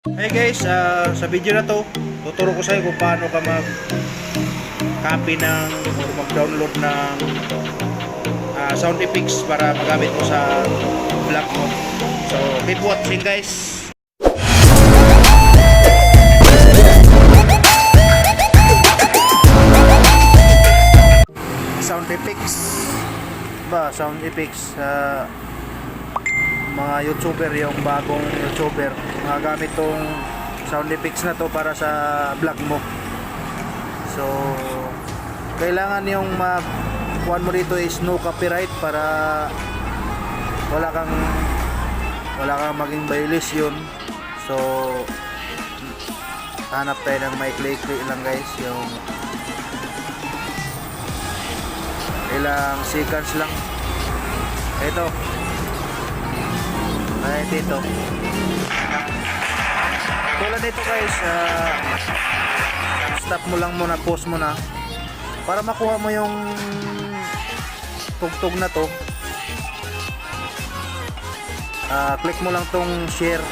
Hey guys, sa video na to, tuturo ko sa iyo kung paano ka mag-copy ng o mag-download ng sound effects para magamit mo sa vlog mo. So, keep watching guys. Sound effects ba? Sound effects mga YouTuber, yung bagong YouTuber, magagamit tong sound effects na to para sa vlog mo. So kailangan yung kuhan mo dito is no copyright para wala kang maging violation. So hanap tayo ng may click lang guys, yung ilang seconds lang ito. Ay, dito. Tulad dito guys, stop mo lang muna, pause mo na para makuha mo yung tugtog na to. Click mo lang tong share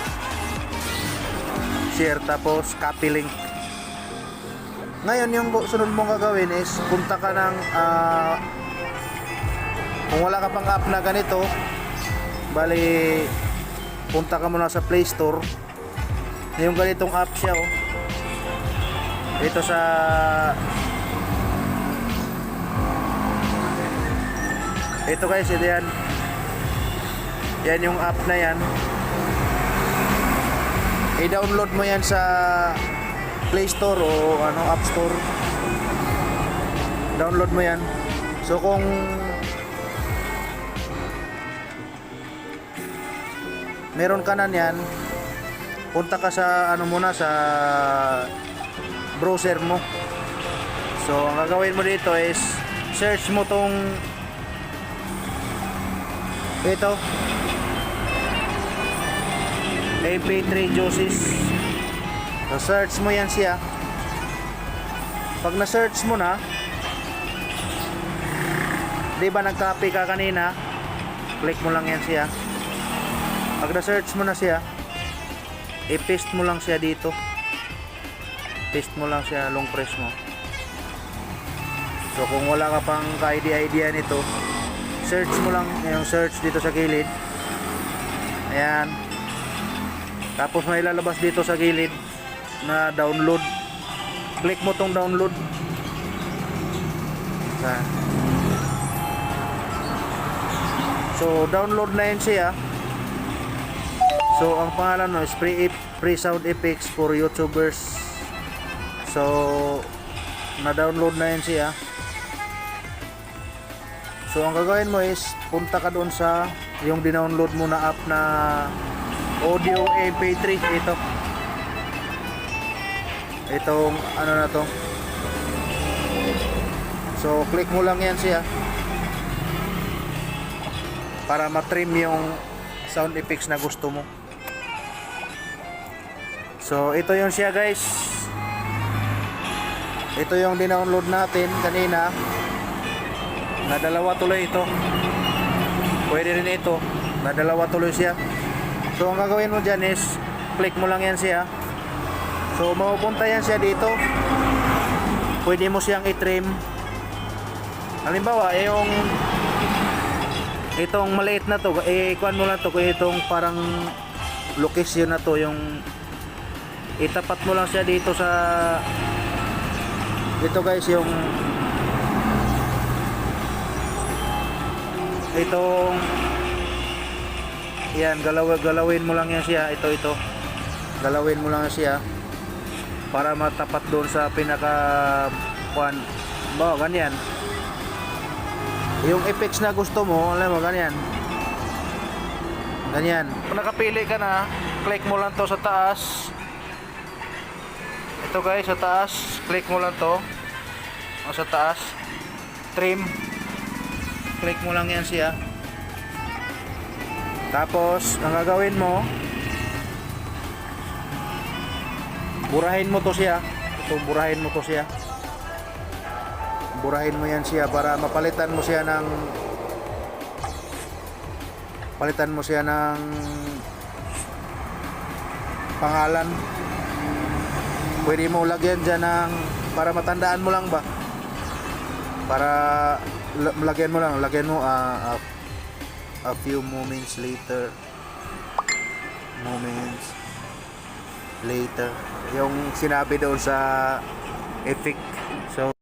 tapos copy link. Ngayon yung sunod mong gagawin is punta ka ng kung wala ka pang app na ganito, bali punta ka muna sa Play Store. Yung ganitong app siya, oh. Ito sa ito guys, ito yan. Yan yung app na yan. I-download mo yan sa Play Store o App Store. Download mo yan. So kung meron ka na niyan, punta ka sa muna sa browser mo. So ang gagawin mo dito is search mo tong ito, MP3 Juices. So search mo yan siya. Pag na-search mo na, di ba nag-copy ka kanina, click mo lang yan siya. Pag na-search mo na siya, i-paste mo lang siya dito. Paste mo lang siya, long press mo. So kung wala ka pang ka-idea nito, search mo lang yung search dito sa gilid. Ayan. Tapos may lalabas dito sa gilid na download. Click mo tong download. Ayan. So download na yun siya. So ang pangalan no is free sound effects for YouTubers. So na-download na yun siya. So ang gagawin mo is punta ka doon sa yung dinownload mo na app na Audio MP3. Itong na to. So click mo lang yan siya para matrim yung sound effects na gusto mo. So ito yung siya guys. Ito yung dinownload natin kanina. Nadalawa tuloy ito. Pwede rin ito. Nadalawa tuloy siya. So ang gagawin mo dyan is click mo lang yan siya. So mapupunta yan siya dito. Pwede mo siyang i-trim. Halimbawa yung itong maliit na to, kuhan mo lang to, kung itong parang location na to, yung itapat mo lang siya dito sa ito guys, yung itong yan, galawin mo lang yan siya, ito galawin mo lang siya para matapat doon sa pinaka kuhan ba, ganyan yung effects na gusto mo, alam mo, ganyan. Kung nakapili ka na, click mo lang to sa taas. Ito guys, sa taas, click mo lang to. O sa taas, trim. Click mo lang yan siya. Tapos, ang gagawin mo, burahin mo to siya. Burahin mo yan siya para palitan mo siya ng pangalan. Pwede mo lagyan dyan ng, para matandaan mo lang ba, para lagyan mo a few moments later yung sinabi doon sa effect. So